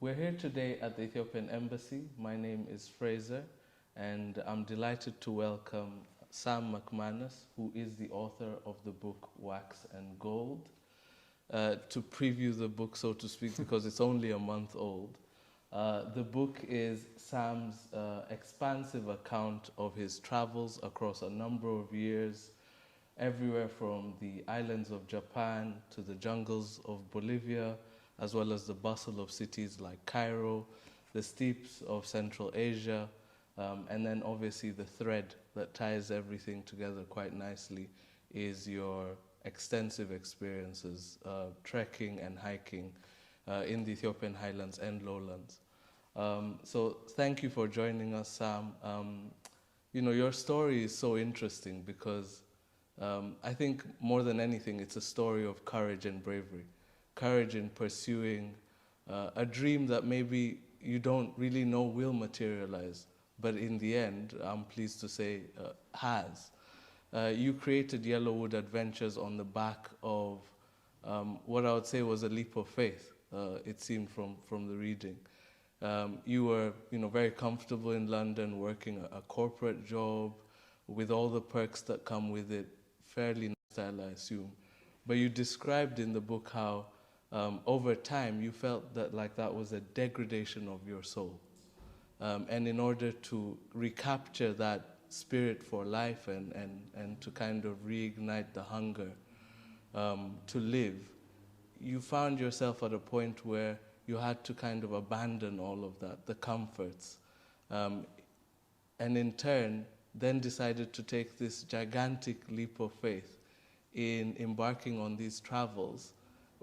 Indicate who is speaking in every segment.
Speaker 1: We're here today at the Ethiopian Embassy. My name is Fraser, and I'm delighted to welcome Sam McManus, who is the author of the book Wax and Gold, to preview the book, so to speak, because it's only a month old. The book is Sam's expansive account of his travels across a number of years, everywhere from the islands of Japan to the jungles of Bolivia, as well as the bustle of cities like Cairo, the steppes of Central Asia, and then obviously the thread that ties everything together quite nicely is your extensive experiences trekking and hiking in the Ethiopian highlands and lowlands. So thank you for joining us, Sam. Your story is so interesting because I think more than anything, it's a story of courage and bravery. Courage in pursuing a dream that maybe you don't really know will materialize, but in the end, I'm pleased to say, has. You created Yellowwood Adventures on the back of what I would say was a leap of faith, it seemed from the reading. You were very comfortable in London, working a corporate job with all the perks that come with it, fairly style, I assume. But you described in the book how over time you felt that that was a degradation of your soul. And in order to recapture that spirit for life and to kind of reignite the hunger to live, you found yourself at a point where you had to kind of abandon all of that, the comforts, and in turn then decided to take this gigantic leap of faith in embarking on these travels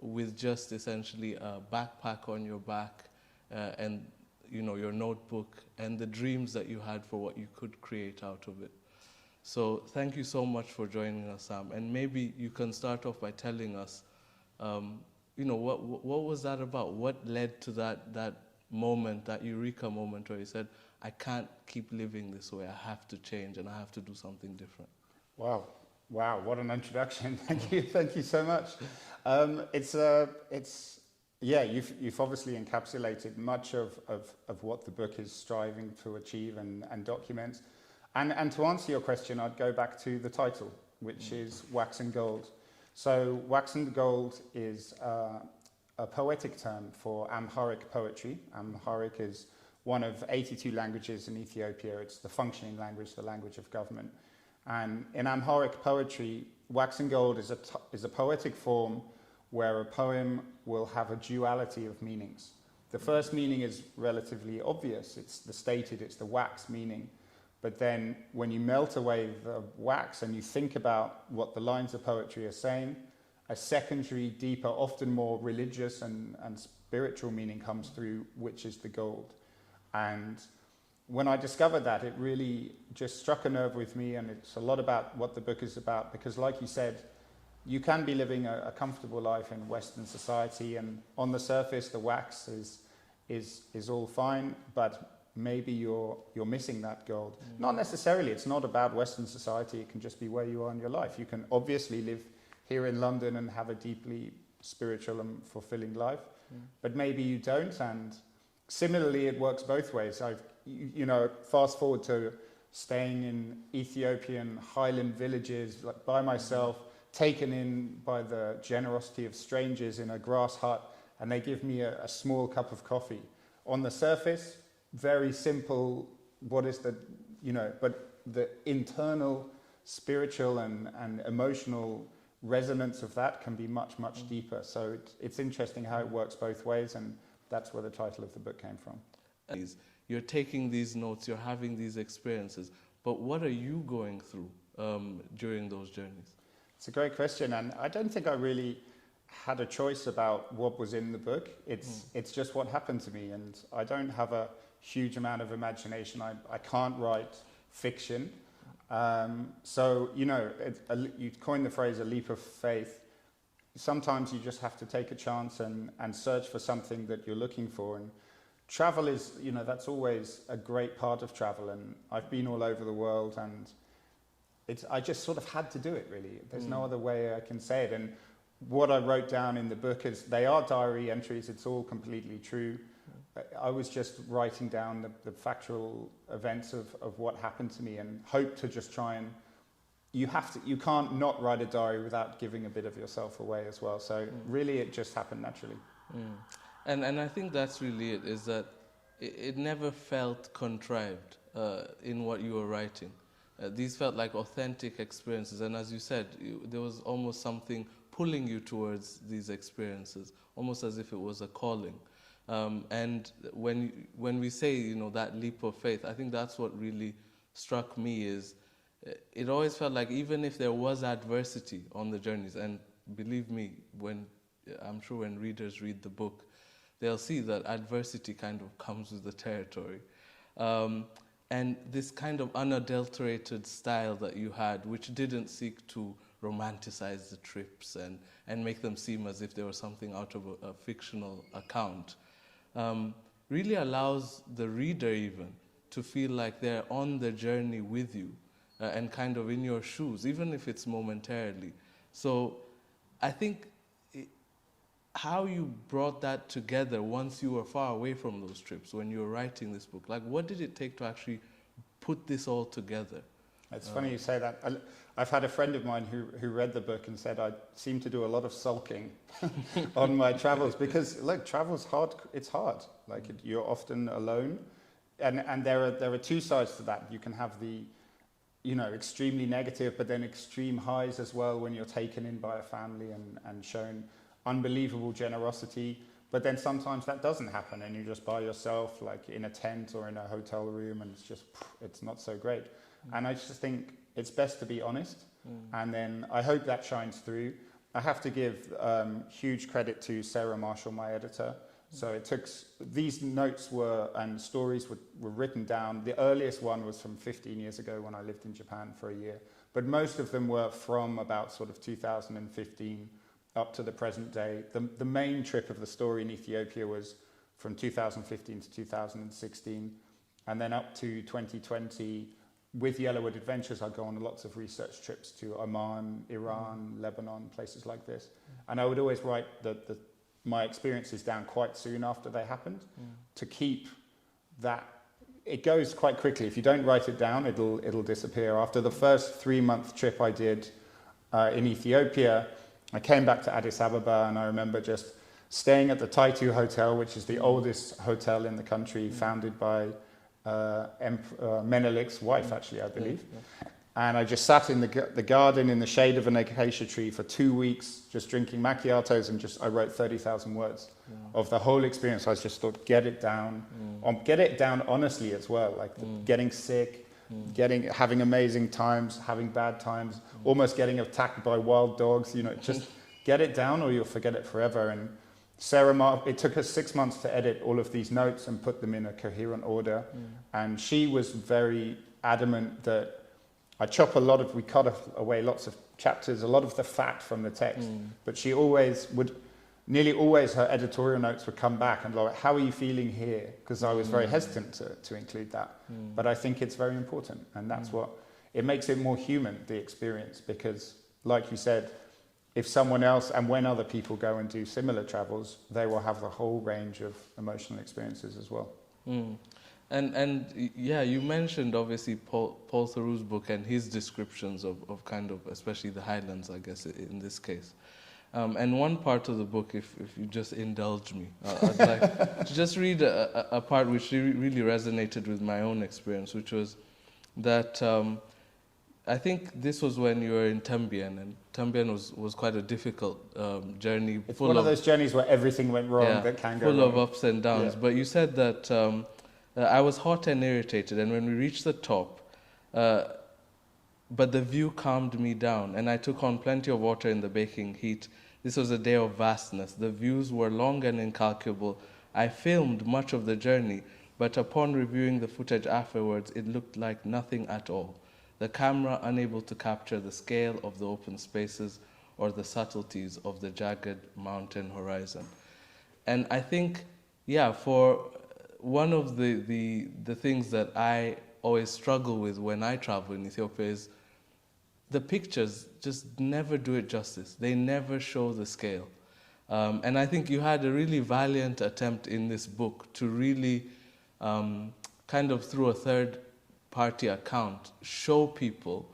Speaker 1: with just essentially a backpack on your back and your notebook and the dreams that you had for what you could create out of it. So thank you so much for joining us, Sam. And maybe you can start off by telling us, what was that about? What led to that moment, that eureka moment where you said, I can't keep living this way. I have to change and I have to do something different.
Speaker 2: Wow, what an introduction. Thank you so much. You've obviously encapsulated much of what the book is striving to achieve and document. And to answer your question, I'd go back to the title, which is Wax and Gold. So Wax and Gold is a poetic term for Amharic poetry. Amharic is one of 82 languages in Ethiopia. It's the functioning language, the language of government. And in Amharic poetry, Wax and Gold is a poetic form where a poem will have a duality of meanings. The first meaning is relatively obvious. It's the wax meaning. But then when you melt away the wax and you think about what the lines of poetry are saying, a secondary, deeper, often more religious and spiritual meaning comes through, which is the gold. And when I discovered that, it really just struck a nerve with me, and it's a lot about what the book is about, because like you said, you can be living a comfortable life in Western society, and on the surface, the wax is all fine, but maybe you're missing that gold. Not necessarily. It's not about Western society. It can just be where you are in your life. You can obviously live here in London and have a deeply spiritual and fulfilling life, but maybe you don't. And similarly, it works both ways. Fast forward to staying in Ethiopian highland villages by myself, taken in by the generosity of strangers in a grass hut, and they give me a small cup of coffee. On the surface, very simple, but the internal spiritual and emotional resonance of that can be much deeper. So it's interesting how it works both ways, and that's where the title of the book came from.
Speaker 1: You're taking these notes, you're having these experiences, but what are you going through during those journeys?
Speaker 2: It's a great question, and I don't think I really had a choice about what was in the book. It's just what happened to me, and I don't have a huge amount of imagination. I can't write fiction. You coined the phrase a leap of faith. Sometimes you just have to take a chance and search for something that you're looking for. And travel is, that's always a great part of travel. And I've been all over the world, and I just sort of had to do it, really. There's no other way I can say it. And what I wrote down in the book is, they are diary entries. It's all completely true. I was just writing down the factual events of what happened to me, and hope to just try and, you can't not write a diary without giving a bit of yourself away as well. So really it just happened naturally.
Speaker 1: And I think that's really it, is that it never felt contrived in what you were writing. These felt like authentic experiences, and as you said, there was almost something pulling you towards these experiences, almost as if it was a calling. And when we say, you know, that leap of faith, I think that's what really struck me, is it always felt like even if there was adversity on the journeys, and believe me, I'm sure when readers read the book, they'll see that adversity kind of comes with the territory. And this kind of unadulterated style that you had, which didn't seek to romanticize the trips and make them seem as if they were something out of a fictional account, really allows the reader even to feel like they're on the journey with you and kind of in your shoes, even if it's momentarily. So I think how you brought that together once you were far away from those trips, when you were writing this book, like what did it take to actually put this all together?
Speaker 2: It's funny you say that. I've had a friend of mine who read the book and said I seem to do a lot of sulking on my travels, because look, travel's hard. It's hard. Like you're often alone, and there are two sides to that. You can have the, you know, extremely negative, but then extreme highs as well when you're taken in by a family and shown unbelievable generosity. But then sometimes that doesn't happen, and you're just by yourself, like in a tent or in a hotel room, and it's not so great. And I just think it's best to be honest, and then I hope that shines through. I have to give huge credit to Sarah Marshall, my editor. So it took, these notes and stories were written down. The earliest one was from 15 years ago when I lived in Japan for a year, but most of them were from about sort of 2015 up to the present day. The main trip of the story in Ethiopia was from 2015 to 2016, and then up to 2020. With Yellowwood Adventures, I go on lots of research trips to Oman, Iran, Lebanon, places like this. And I would always write my experiences down quite soon after they happened to keep that. It goes quite quickly. If you don't write it down, it'll disappear. After the first 3-month trip I did in Ethiopia, I came back to Addis Ababa, and I remember just staying at the Taitu Hotel, which is the oldest hotel in the country, founded by Menelik's wife, actually, I believe. And I just sat in the garden in the shade of an acacia tree for 2 weeks, just drinking macchiatos, and I wrote 30,000 words of the whole experience. I just thought, get it down, get it down honestly as well, like getting sick, having amazing times, having bad times, almost getting attacked by wild dogs, you know, just get it down or you'll forget it forever. And Sarah, it took us 6 months to edit all of these notes and put them in a coherent order. And she was very adamant that we cut away lots of chapters, a lot of the fat from the text. But she nearly always her editorial notes would come back and like, how are you feeling here? Because I was very hesitant to include that. But I think it's very important. And that's it makes it more human, the experience. Because like you said, if someone else, and when other people go and do similar travels, they will have the whole range of emotional experiences as well.
Speaker 1: And yeah, you mentioned obviously Paul Theroux's book and his descriptions of kind of, especially the highlands, I guess, in this case. And one part of the book, if you just indulge me, I'd like to just read a part which really resonated with my own experience, which was that I think this was when you were in Tambien, and Tambien was quite a difficult journey.
Speaker 2: It's one of those journeys where everything went wrong that can go wrong.
Speaker 1: Full of ups and downs. But you said that I was hot and irritated, and when we reached the top, but the view calmed me down, and I took on plenty of water in the baking heat. This was a day of vastness. The views were long and incalculable. I filmed much of the journey, but upon reviewing the footage afterwards, it looked like nothing at all. The camera unable to capture the scale of the open spaces or the subtleties of the jagged mountain horizon. And I think, for one of the things that I always struggle with when I travel in Ethiopia is the pictures just never do it justice. They never show the scale. And I think you had a really valiant attempt in this book to really kind of through a third-party account show people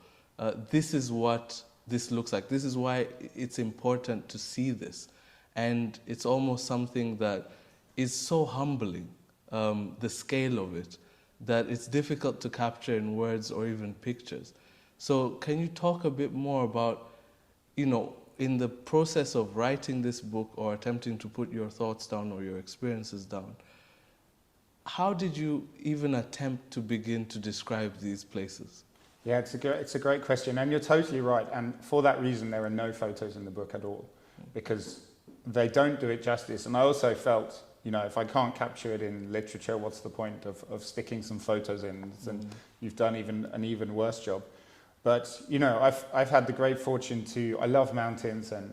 Speaker 1: this is what this looks like. This is why it's important to see this. And it's almost something that is so humbling, the scale of it, that it's difficult to capture in words or even pictures. So can you talk a bit more about, in the process of writing this book or attempting to put your thoughts down or your experiences down, how did you even attempt to begin to describe these places?
Speaker 2: Yeah, it's a great question, and you're totally right. And for that reason, there are no photos in the book at all, because they don't do it justice. And I also felt, if I can't capture it in literature, what's the point of sticking some photos in? And you've done an even worse job. But, I've had the great fortune I love mountains, and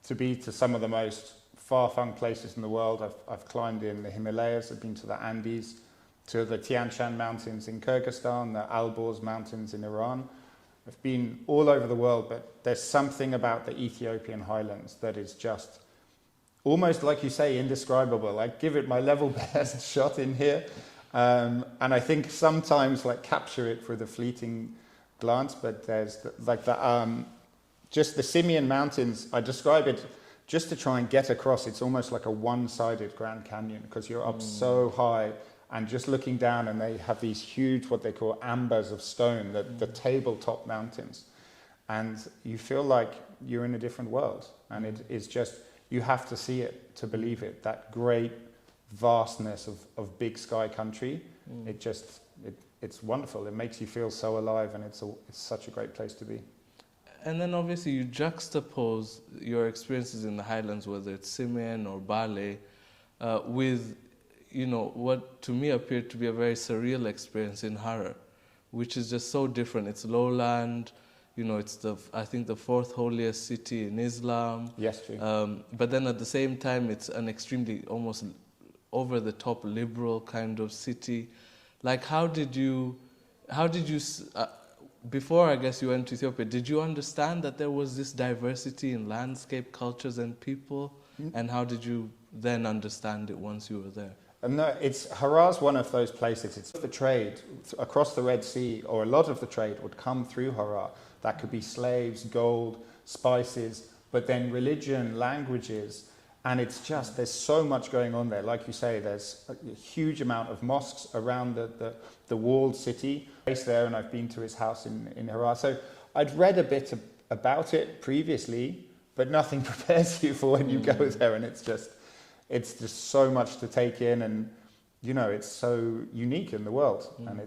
Speaker 2: to be to some of the most far-flung places in the world. I've climbed in the Himalayas, I've been to the Andes, to the 𝐻𝐚𝐱 mountains in Kyrgyzstan, the 𝐼𝐴 mountains in Iran. I've been all over the world, but there's something about the Ethiopian highlands that is just almost, like you say, indescribable. I give it my level best shot in here. And I think sometimes capture it for the fleeting glance, but there's just the 𝐖𝐚𝐱 mountains. I describe it just to try and get across. It's almost like a one-sided Grand Canyon, because you're up so high and just looking down, and they have these huge, what they call ambers of stone, the tabletop mountains. And you feel like you're in a different world. And it is just, you have to see it to believe it, that great vastness of big sky country. It's wonderful. It makes you feel so alive, and it's such a great place to be.
Speaker 1: And then obviously you juxtapose your experiences in the highlands, whether it's 𝐖𝐚𝐱 or Bale, with, what to me appeared to be a very surreal experience in Harar, which is just so different. It's lowland, it's I think the fourth holiest city in Islam.
Speaker 2: Yes, true.
Speaker 1: But then at the same time, it's an extremely, almost over-the-top liberal kind of city. How did you, before I guess you went to Ethiopia, did you understand that there was this diversity in landscape, cultures, and people? And how did you then understand it once you were there?
Speaker 2: No, Harar's one of those places. It's the trade across the Red Sea, or a lot of the trade would come through Harar. That could be slaves, gold, spices, but then religion, languages, and it's just, there's so much going on there. Like you say, there's a huge amount of mosques around the walled city. Based there, and I've been to his house in Harar. So I'd read a bit about it previously, but nothing prepares you for when you go there, and it's just so much to take in, and it's so unique in the world. And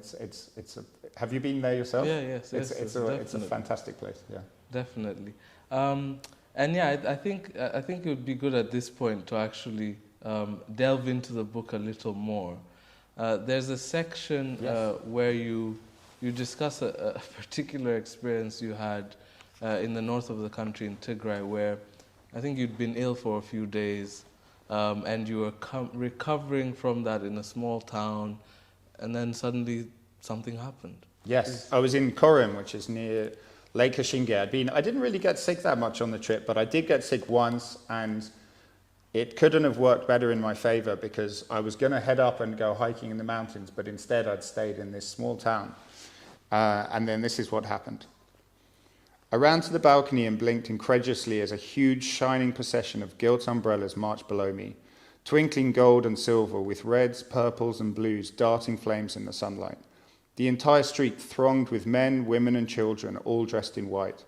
Speaker 2: have you been there yourself?
Speaker 1: Yeah, yes,
Speaker 2: it's a fantastic place. Yeah,
Speaker 1: definitely. And yeah, I think it would be good at this point to actually delve into the book a little more. There's a section where you discuss a particular experience you had in the north of the country, in Tigray, where I think you'd been ill for a few days, and you were recovering from that in a small town, and then suddenly something happened.
Speaker 2: Yes, I was in Korim, which is near 𝐼𝐚𝐱. I didn't really get sick that much on the trip, but I did get sick once, and it couldn't have worked better in my favor, because I was going to head up and go hiking in the mountains, but instead I'd stayed in this small town. And then this is what happened. I ran to the balcony and blinked incredulously as a huge shining procession of gilt umbrellas marched below me, twinkling gold and silver with reds, purples and blues darting flames in the sunlight. The entire street thronged with men, women and children, all dressed in white.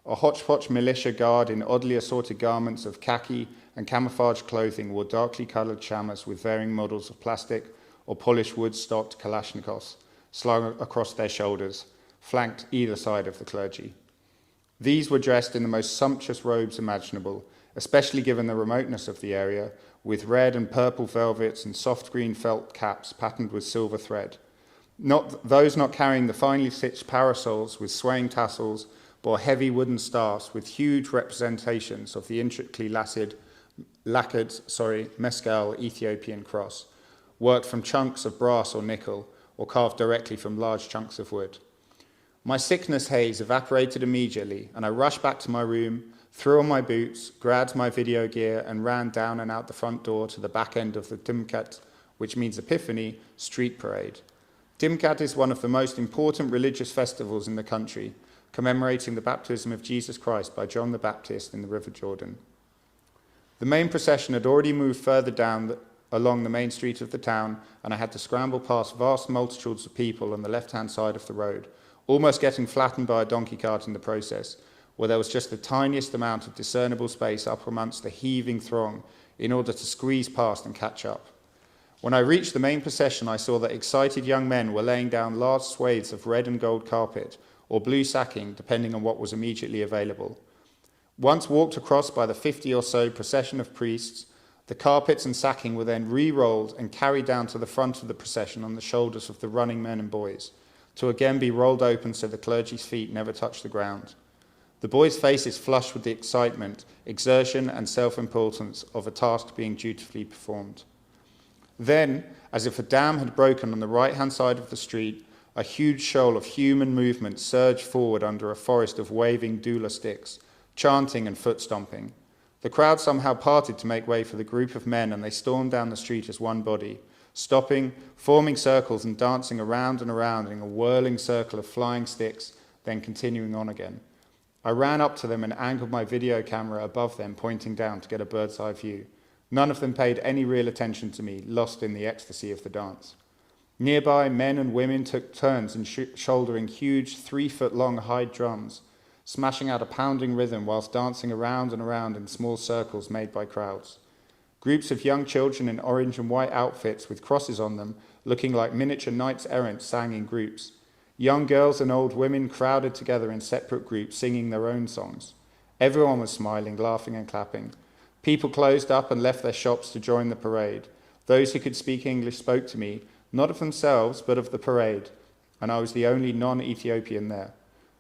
Speaker 2: A hodgepodge militia guard in oddly assorted garments of khaki and camouflage clothing wore darkly coloured shamas with varying models of plastic or polished wood-stocked Kalashnikovs slung across their shoulders, flanked either side of the clergy. These were dressed in the most sumptuous robes imaginable, especially given the remoteness of the area, with red and purple velvets and soft green felt caps patterned with silver thread. Those not carrying the finely stitched parasols with swaying tassels bore heavy wooden staffs with huge representations of the intricately lacquered mescal Ethiopian cross, worked from chunks of brass or nickel, or carved directly from large chunks of wood. My sickness haze evaporated immediately, and I rushed back to my room, threw on my boots, grabbed my video gear, and ran down and out the front door to the back end of the Timkat, which means Epiphany, street parade. Timkat is one of the most important religious festivals in the country, commemorating the baptism of Jesus Christ by John the Baptist in the River Jordan. The main procession had already moved further down along the main street of the town, and I had to scramble past vast multitudes of people on the left-hand side of the road, almost getting flattened by a donkey cart in the process, where there was just the tiniest amount of discernible space up amongst the heaving throng in order to squeeze past and catch up. When I reached the main procession, I saw that excited young men were laying down large swathes of red and gold carpet, or blue sacking, depending on what was immediately available. Once walked across by the 50 or so procession of priests, the carpets and sacking were then re-rolled and carried down to the front of the procession on the shoulders of the running men and boys, to again be rolled open so the clergy's feet never touched the ground. The boys' faces flushed with the excitement, exertion, and self-importance of a task being dutifully performed. Then, as if a dam had broken on the right-hand side of the street, a huge shoal of human movement surged forward under a forest of waving doula sticks, chanting and foot-stomping. The crowd somehow parted to make way for the group of men, and they stormed down the street as one body, stopping, forming circles and dancing around and around in a whirling circle of flying sticks, then continuing on again. I ran up to them and angled my video camera above them, pointing down to get a bird's-eye view. None of them paid any real attention to me, lost in the ecstasy of the dance. Nearby, men and women took turns in shouldering huge 3-foot-long hide drums, smashing out a pounding rhythm whilst dancing around and around in small circles made by crowds. Groups of young children in orange and white outfits with crosses on them, looking like miniature knights-errant, sang in groups. Young girls and old women crowded together in separate groups, singing their own songs. Everyone was smiling, laughing and clapping. People closed up and left their shops to join the parade. Those who could speak English spoke to me, not of themselves, but of the parade, and I was the only non-Ethiopian there.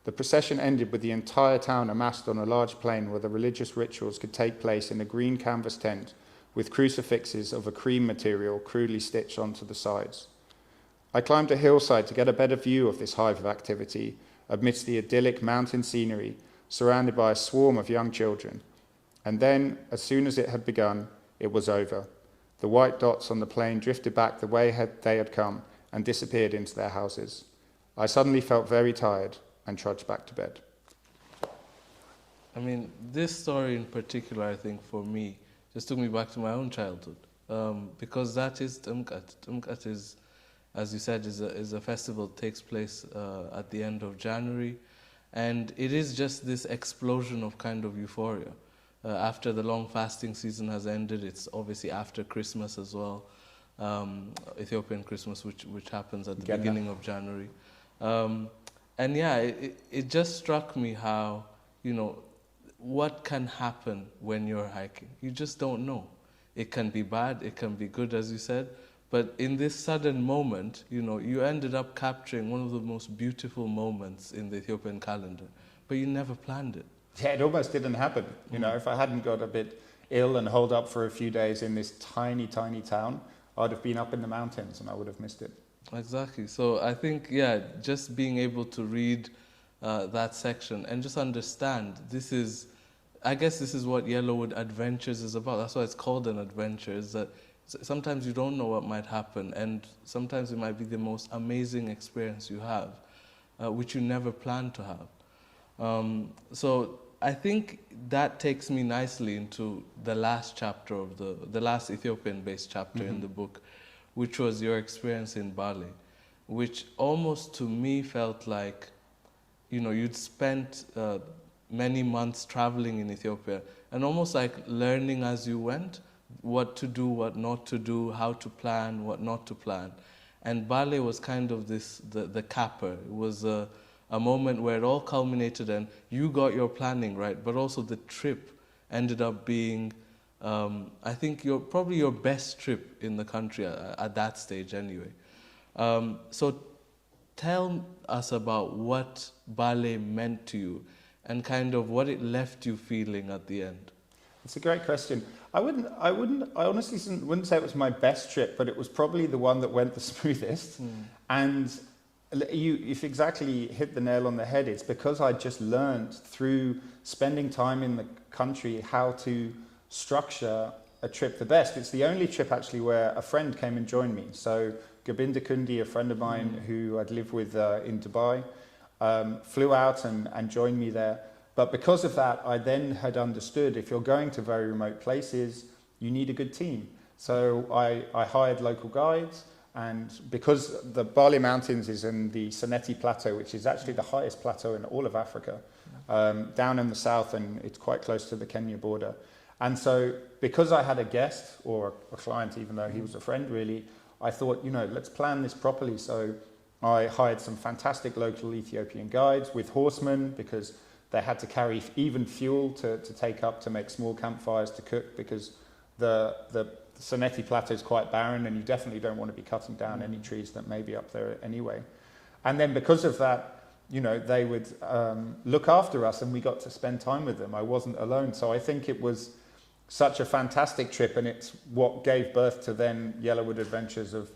Speaker 2: The procession ended with the entire town amassed on a large plain where the religious rituals could take place in a green canvas tent with crucifixes of a cream material crudely stitched onto the sides. I climbed a hillside to get a better view of this hive of activity amidst the idyllic mountain scenery, surrounded by a swarm of young children. And then, as soon as it had begun, it was over. The white dots on the plain drifted back the way they had come and disappeared into their houses. I suddenly felt very tired and trudged back to bed.
Speaker 1: I mean, this story in particular, I think, for me, just took me back to my own childhood. Because that is Timkat. Timkat is, as you said, is a festival that takes place at the end of January. And it is just this explosion of kind of euphoria. After the long fasting season has ended, it's obviously after Christmas as well, Ethiopian Christmas, which happens at the beginning of January. And yeah, it just struck me how, what can happen when you're hiking. You just don't know. It can be bad, it can be good, as you said, but in this sudden moment, you ended up capturing one of the most beautiful moments in the Ethiopian calendar, but you never planned it.
Speaker 2: Yeah, it almost didn't happen. If I hadn't got a bit ill and holed up for a few days in this tiny, tiny town, I'd have been up in the mountains and I would have missed it.
Speaker 1: Exactly. So I think, just being able to read that section and just understand I guess this is what Yellowwood Adventures is about. That's why it's called an adventure, is that sometimes you don't know what might happen, and sometimes it might be the most amazing experience you have, which you never planned to have. So I think that takes me nicely into the last chapter of the last Ethiopian-based chapter in the book, which was your experience in Bali, which almost to me felt like, you'd spent many months traveling in Ethiopia and almost like learning as you went, what to do, what not to do, how to plan, what not to plan. And Bali was kind of the capper. It was a moment where it all culminated and you got your planning right, but also the trip ended up being, I think, probably your best trip in the country at that stage anyway. So tell us about what Bali meant to you and kind of what it left you feeling at the end.
Speaker 2: It's a great question. I honestly wouldn't say it was my best trip, but it was probably the one that went the smoothest. And You've exactly hit the nail on the head. It's because I just learned through spending time in the country how to structure a trip the best. It's the only trip actually where a friend came and joined me. So Gobinder Kundi, a friend of mine who I'd lived with in Dubai, flew out and joined me there. But because of that, I then had understood if you're going to very remote places, you need a good team. So I hired local guides, and because the Bali Mountains is in the Seneti Plateau, which is actually the highest plateau in all of Africa, down in the south, and it's quite close to the Kenya border. And so because I had a guest or a client, even though he was a friend really, I thought, let's plan this properly. So I hired some fantastic local Ethiopian guides with horsemen, because they had to carry even fuel to take up to make small campfires to cook, because the Seneti Plateau is quite barren, and you definitely don't want to be cutting down any trees that may be up there anyway. And then because of that, they would look after us, and we got to spend time with them. I wasn't alone. So I think it was such a fantastic trip, and it's what gave birth to then Yellowwood Adventures, of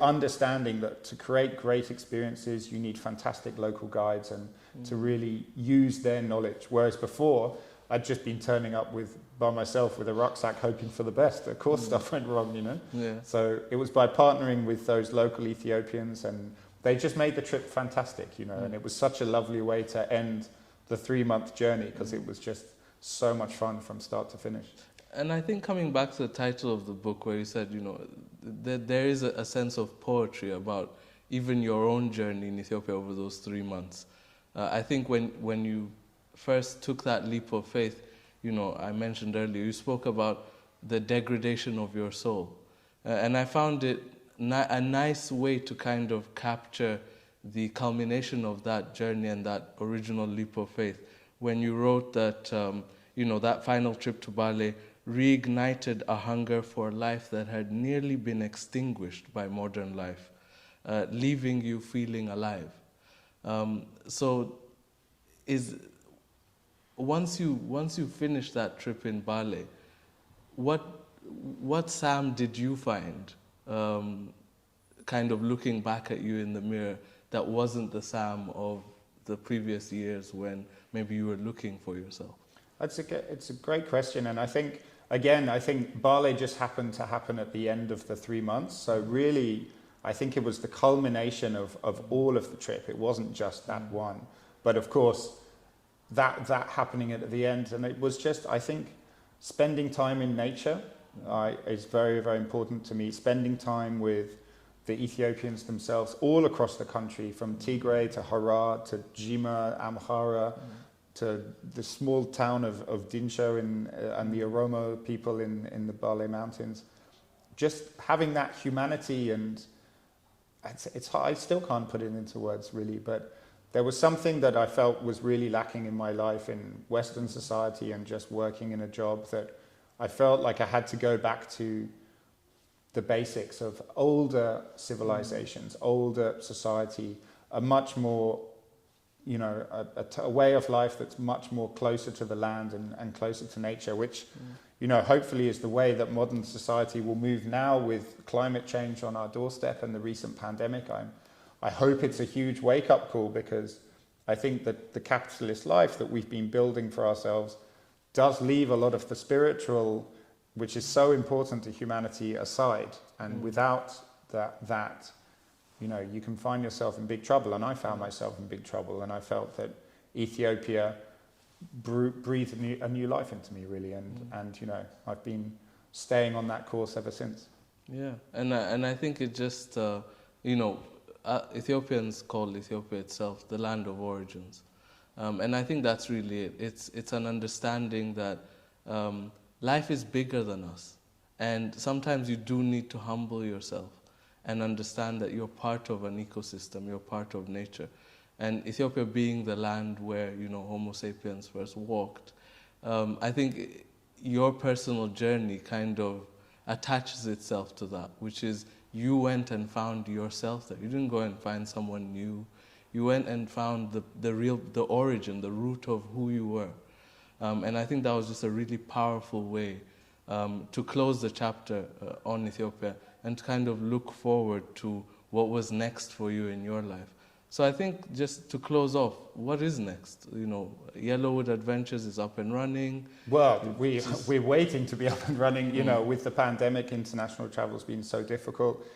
Speaker 2: understanding that to create great experiences, you need fantastic local guides and to really use their knowledge. Whereas before, I'd just been turning up by myself with a rucksack, hoping for the best. Of course, stuff went wrong,
Speaker 1: Yeah.
Speaker 2: So it was by partnering with those local Ethiopians, and they just made the trip fantastic, and it was such a lovely way to end the 3-month journey, because it was just so much fun from start to finish.
Speaker 1: And I think coming back to the title of the book, where you said, there is a sense of poetry about even your own journey in Ethiopia over those 3 months. I think when you first took that leap of faith, I mentioned earlier, you spoke about the degradation of your soul. And I found it a nice way to kind of capture the culmination of that journey and that original leap of faith, when you wrote that, that final trip to Bali reignited a hunger for life that had nearly been extinguished by modern life, leaving you feeling alive. So once you finished that trip in Bali, what Sam did you find, kind of looking back at you in the mirror, that wasn't the Sam of the previous years when maybe you were looking for yourself?
Speaker 2: It's a great question, and I think Bali just happened to happen at the end of the 3 months. So really, I think it was the culmination of all of the trip. It wasn't just that one, but of course, that happening at the end, and it was just, I think, spending time in nature is very, very important to me. Spending time with the Ethiopians themselves, all across the country, from Tigray to Harar to �𝐚𝐻, Amhara, to the small town of 𝐖𝐚𝐱 and the Oromo people in the Bali Mountains. Just having that humanity, and it's hard, I still can't put it into words really, but there was something that I felt was really lacking in my life in Western society and just working in a job, that I felt like I had to go back to the basics of older civilizations, older society, a much more, a way of life that's much more closer to the land and closer to nature, which, hopefully is the way that modern society will move now with climate change on our doorstep and the recent pandemic. I hope it's a huge wake-up call, because I think that the capitalist life that we've been building for ourselves does leave a lot of the spiritual, which is so important to humanity, aside. And without that, you can find yourself in big trouble. And I found myself in big trouble, and I felt that Ethiopia breathed a new life into me, really. And I've been staying on that course ever since.
Speaker 1: Yeah, and I think it just, Ethiopians call Ethiopia itself the land of origins. And I think that's really it. It's an understanding that life is bigger than us. And sometimes you do need to humble yourself and understand that you're part of an ecosystem, you're part of nature. And Ethiopia being the land where, Homo sapiens first walked, I think your personal journey kind of attaches itself to that, which is you went and found yourself there. You didn't go and find someone new. You went and found the origin, the root of who you were. And I think that was just a really powerful way to close the chapter on Ethiopia and to kind of look forward to what was next for you in your life. So I think just to close off, what is next? You know, Yellowwood Adventures is up and running.
Speaker 2: Well, we're waiting to be up and running. You know, with the pandemic, international travel's been so difficult.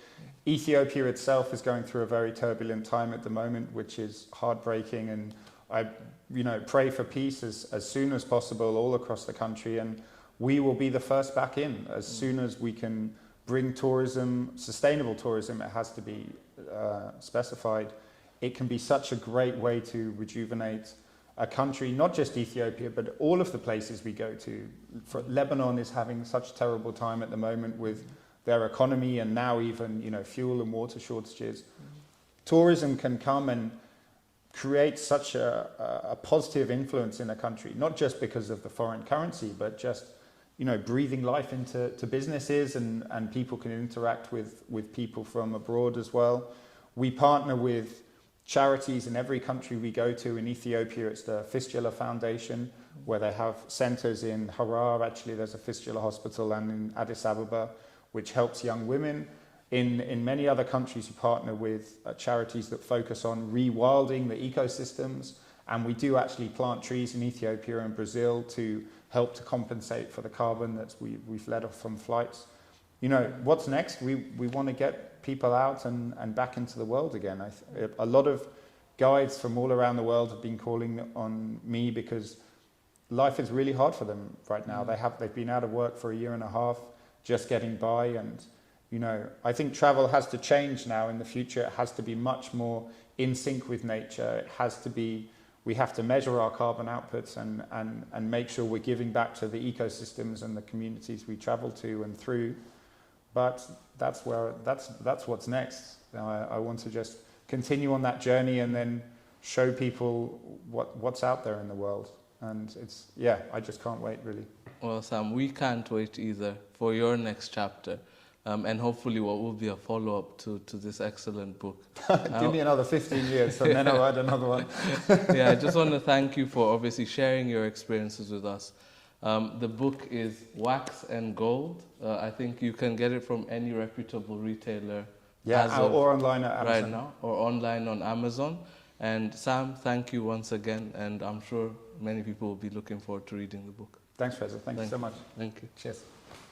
Speaker 2: Ethiopia itself is going through a very turbulent time at the moment, which is heartbreaking, and I, you know, pray for peace as soon as possible all across the country, and we will be the first back in as soon as we can bring tourism, sustainable tourism. It has to be specified. It can be such a great way to rejuvenate a country, not just Ethiopia, but all of the places we go to. Lebanon is having such a terrible time at the moment with their economy, and now even, you know, fuel and water shortages. Tourism can come and create such a positive influence in a country, not just because of the foreign currency, but just, you know, breathing life into businesses, and people can interact with people from abroad as well. We partner with charities in every country we go to. In Ethiopia, it's the Fistula Foundation, where they have centers in Harar. Actually, there's a fistula hospital, and in Addis Ababa, which helps young women. In many other countries, we partner with charities that focus on rewilding the ecosystems, and we do actually plant trees in Ethiopia and Brazil to help to compensate for the carbon that we've let off from flights. You know, what's next? We want to get people out and back into the world again. A lot of guides from all around the world have been calling on me because life is really hard for them right now. They've been out of work for a year and a half, just getting by, and you know, I think travel has to change now in the future. It has to be much more in sync with nature. It has to be, we have to measure our carbon outputs and make sure we're giving back to the ecosystems and the communities we travel to and through. But that's what's next. I want to just continue on that journey and then show people what's out there in the world. And it's, yeah, I just can't wait, really.
Speaker 1: Well, Sam, we can't wait either for your next chapter. And hopefully what will be a follow-up to this excellent book.
Speaker 2: Give me another 15 years and then I'll write another one.
Speaker 1: Yeah, I just want to thank you for obviously sharing your experiences with us. The book is Wax and Gold. I think you can get it from any reputable retailer.
Speaker 2: Yeah, or online at Amazon.
Speaker 1: Right now, or online on Amazon. And Sam, thank you once again, and I'm sure many people will be looking forward to reading the book.
Speaker 2: Thanks, Fraser. Thank you so much.
Speaker 1: Thank you.
Speaker 2: Cheers.